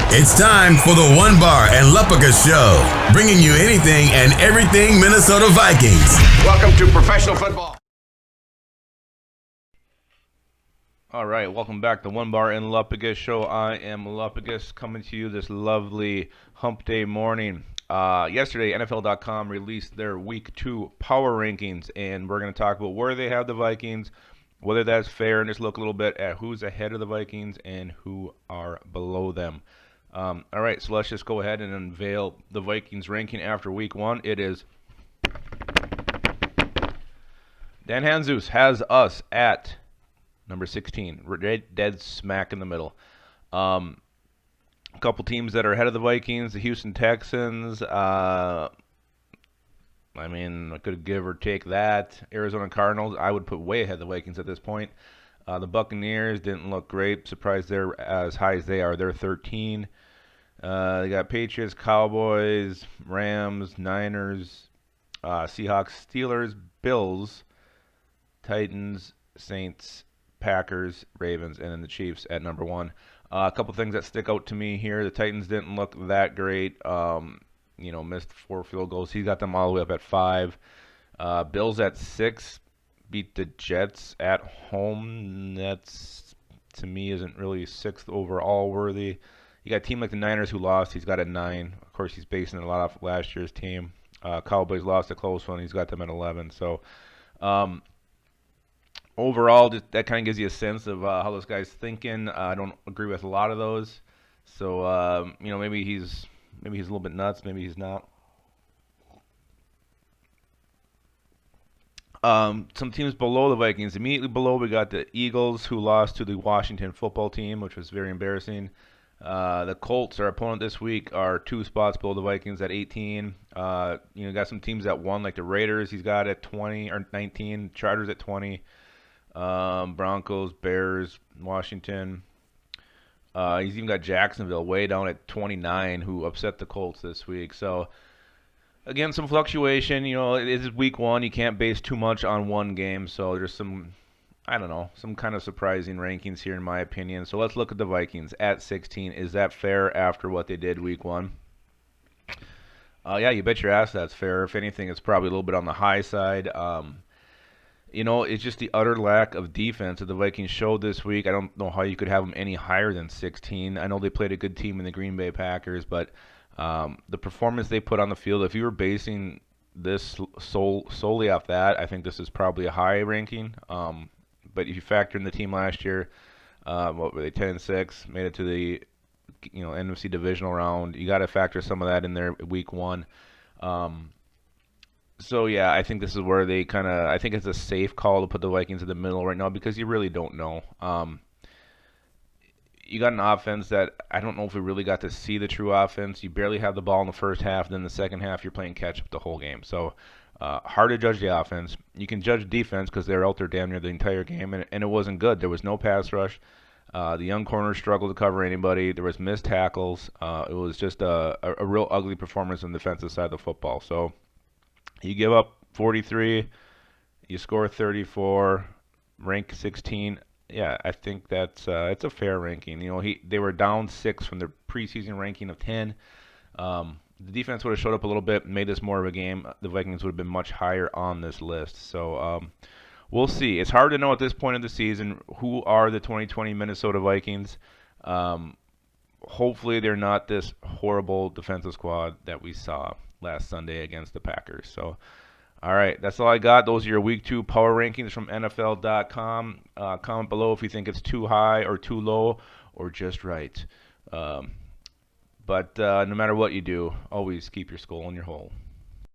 It's time for the One Bar and Lupica Show, bringing you anything and everything Minnesota Vikings. Welcome to professional football. All right, welcome back to One Bar and Lupica Show. I am Lupica coming to you this lovely hump day morning. Yesterday, NFL.com released their Week 2 power rankings, and we're going to talk about where they have the Vikings, whether that's fair, and just look a little bit at who's ahead of the Vikings and who are below them. All right, so let's just go ahead and unveil the Vikings ranking after Week 1. It is Dan Hanzus has us at number 16. We're dead smack in the middle. A couple teams that are ahead of the Vikings, the Houston Texans. I could give or take that. Arizona Cardinals, I would put way ahead of the Vikings at this point. The Buccaneers didn't look great. Surprised they're as high as they are. They're 13. They got Patriots, Cowboys, Rams, Niners, Seahawks, Steelers, Bills, Titans, Saints, Packers, Ravens, and then the Chiefs at number 1. A couple things that stick out to me here. The Titans didn't look that great. Missed 4 field goals. He got them all the way up at 5. Bills at 6. Beat the Jets at home. That's, to me, isn't really 6th overall worthy. You got a team like the Niners who lost. He's got a 9. Of course, he's basing it a lot off last year's team. Cowboys lost a close one. He's got them at 11. So, overall, that kind of gives you a sense of how this guy's thinking. I don't agree with a lot of those. So, maybe he's a little bit nuts. Maybe he's not. Some teams below the Vikings. Immediately below, we got the Eagles, who lost to the Washington football team, which was very embarrassing. The Colts, our opponent this week, are 2 spots below the Vikings at 18. Got some teams that won, like the Raiders. He's got at 20 or 19. Chargers at 20. Broncos, Bears, Washington. He's even got Jacksonville way down at 29, who upset the Colts this week. So, again, some fluctuation. It is week 1. You can't base too much on one game. So there's some kind of surprising rankings here in my opinion. So let's look at the Vikings at 16. Is that fair after what they did week 1? Yeah, you bet your ass that's fair. If anything, it's probably a little bit on the high side. It's just the utter lack of defense that the Vikings showed this week. I don't know how you could have them any higher than 16. I know they played a good team in the Green Bay Packers, but the performance they put on the field, if you were basing this solely off that, I think this is probably a high ranking. But if you factor in the team last year, what were they, 10-6, made it to the NFC divisional round, you got to factor some of that in there week 1. So yeah, I think this is where they I think it's a safe call to put the Vikings in the middle right now because you really don't know. You got an offense that I don't know if we really got to see the true offense. You barely have the ball in the first half, then the second half you're playing catch up the whole game. So hard to judge the offense. You can judge defense because they're out there damn near the entire game, and it wasn't good. There was no pass rush. The young corners struggled to cover anybody. There was missed tackles. It was just a real ugly performance on the defensive side of the football. So you give up 43, you score 34, rank 16. Yeah, I think that's it's a fair ranking. They were down 6 from their preseason ranking of 10. The defense would have showed up a little bit, made this more of a game. The Vikings would have been much higher on this list. So we'll see. It's hard to know at this point of the season who are the 2020 Minnesota Vikings. Hopefully they're not this horrible defensive squad that we saw last Sunday against the Packers. So, all right, that's all I got. Those are your Week 2 power rankings from NFL.com. Comment below if you think it's too high or too low or just right. But no matter what you do, always keep your skull in your hole.